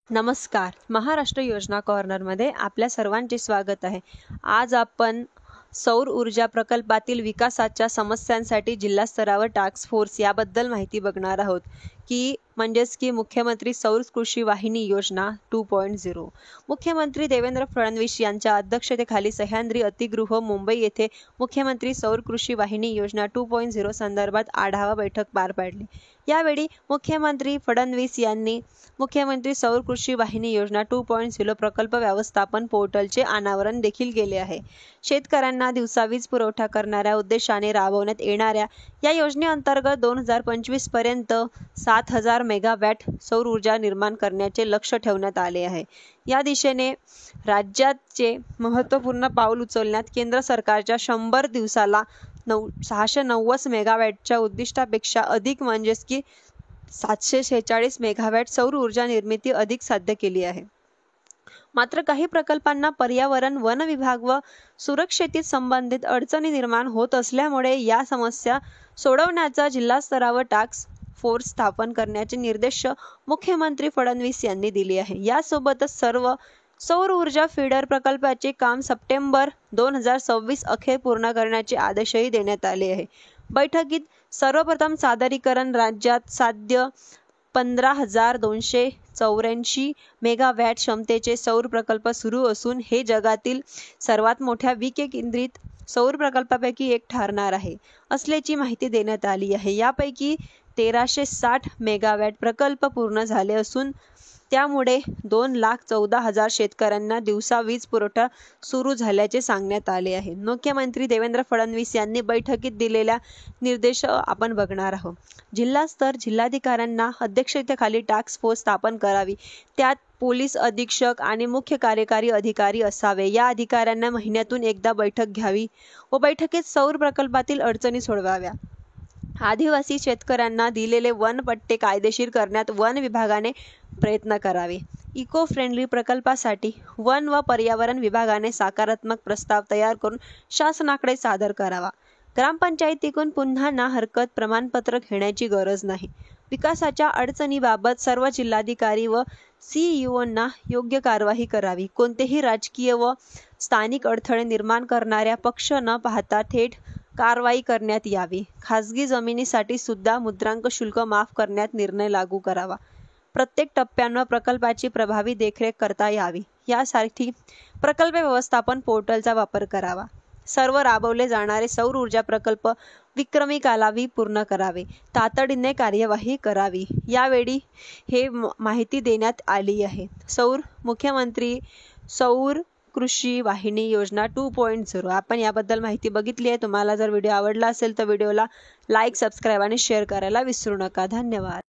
नमस्कार. महाराष्ट्र योजना कॉर्नरमध्ये आपल्या सर्वांचे स्वागत आहे. आज आपण सौर ऊर्जा प्रकल्पातील विकासाच्या समस्यांसाठी जिल्हा स्तरावर टास्क फोर्स याबद्दल माहिती बघणार आहोत की मुख्यमंत्री सौर कृषी वाहिनी योजना 2.0. मुख्यमंत्री देवेंद्र फडणवीस यांच्या अध्यक्षतेखाली सह्याद्री अतिगृह मुंबई येथे मुख्यमंत्री सौर कृषी वाहिनी योजना 2.0 संदर्भात आढावा बैठक पार पाडली. यावेळी मुख्यमंत्री फडणवीस यांनी मुख्यमंत्री सौर कृषी वाहिनी योजना 2.0 प्रकल्प व्यवस्थापन पोर्टलचे अनावरण देखील केले आहे. शेतकऱ्यांना दिवसा वीज पुरवठा करणाऱ्या उद्देशाने राबवण्यात येणाऱ्या या योजनेअंतर्गत 2025 पर्यंत 7,000 मेगावॅट सौर ऊर्जा निर्माण करण्याचे लक्ष्य ठेवण्यात आले आहे. या दिशेने राज्याचे महत्त्वपूर्ण पाऊल उचलण्यात केंद्र सरकारच्या 100 दिवसाला 690 मेगावॅटच्या उद्दिष्टापेक्षा अधिक म्हणजेच की 746 मेगावॅट सौर ऊर्जा निर्मिती अधिक साध्य केली आहे. मात्र काही प्रकल्पांना पर्यावरण, वन विभाग व सुरक्षेशी संबंधित अडचणी निर्माण होत असल्यामुळे या समस्या सोडवण्याचा जिल्हा स्तरावर टास्क फोर्स स्थापन करण्याचे निर्देश मुख्यमंत्री फडणवीस यांनी दिले आहे. यासोबतच सर्व सौर ऊर्जा फीडर प्रकल्पाचे काम सप्टेंबर 2026 अखेर पूर्ण करण्याचे आदेशही देण्यात आले आहे. बैठकीत सर्वप्रथम सादरीकरण राज्यात साध्य 15,284 मेगावॅट क्षमतेचे सौर प्रकल्प सुरू असून हे जगातील सर्वात मोठ्या विकेंद्रित सौर प्रकल्पापैकी एक ठरणार आहे असल्याची माहिती देण्यात आली आहे. यापैकी 1,360 मेगावॅट प्रकल्प पूर्ण झाले असून त्यामुळे 2,14,000 शेतकऱ्यांना दिवसा वीज पुरवठा सुरू झाल्याचे सांगण्यात आले आहे. मुख्यमंत्री देवेंद्र फडणवीस यांनी बैठकीत दिलेल्या निर्देश आपण बघणार आहोत. जिल्हास्तर जिल्हाधिकाऱ्यांना अध्यक्षतेखाली टास्क फोर्स स्थापन करावी. त्यात पोलीस अधीक्षक आणि मुख्य कार्यकारी अधिकारी असावे. या अधिकाऱ्यांना महिन्यातून एकदा बैठक घ्यावी व बैठकीत सौर प्रकल्पातील अडचणी सोडवाव्या. आदिवासी शेतकऱ्यांना दिलेले वन पट्टे कायदेशीर करण्यात वन विभागाने प्रयत्न करावे. इको फ्रेंडली प्रकल्पासाठी वन व पर्यावरण विभागाने सकारात्मक प्रस्ताव तयार करून शासनाकडे सादर करावा. ग्रामपंचायतीकडून पुन्हा ना हरकत प्रमाणपत्र घेण्याची गरज नाही. विकासाच्या अडचणीबाबत सर्व जिल्हाधिकारी व सीईओंना योग्य कार्यवाही करावी. कोणतेही राजकीय व स्थानिक अडथळे निर्माण करणाऱ्या पक्ष न पाहता थेट कारवाई करण्यात यावी. खासगी जमिनीसाठी सुद्धा मुद्रांक शुल्क माफ करण्यात निर्णय लागू करावा. प्रत्येक टप्प्यांवर प्रकल्पाची प्रभावी देखरेख करता यावी. यासाठी प्रकल्प व्यवस्थापन पोर्टलचा वापर करावा. सर्व राबवले जाणारे सौर ऊर्जा प्रकल्प विक्रमी कालावधी पूर्ण करावे. तातडीने कार्यवाही करावी. यावेळी हे माहिती देण्यात आली आहे. मुख्यमंत्री सौर कृषी वाहिनी योजना 2.0. आपण याबद्दल माहिती बघितली आहे. तुम्हाला जर व्हिडिओ आवडला असेल तर व्हिडिओला लाईक, सबस्क्राईब आणि शेअर करायला विसरू नका. धन्यवाद.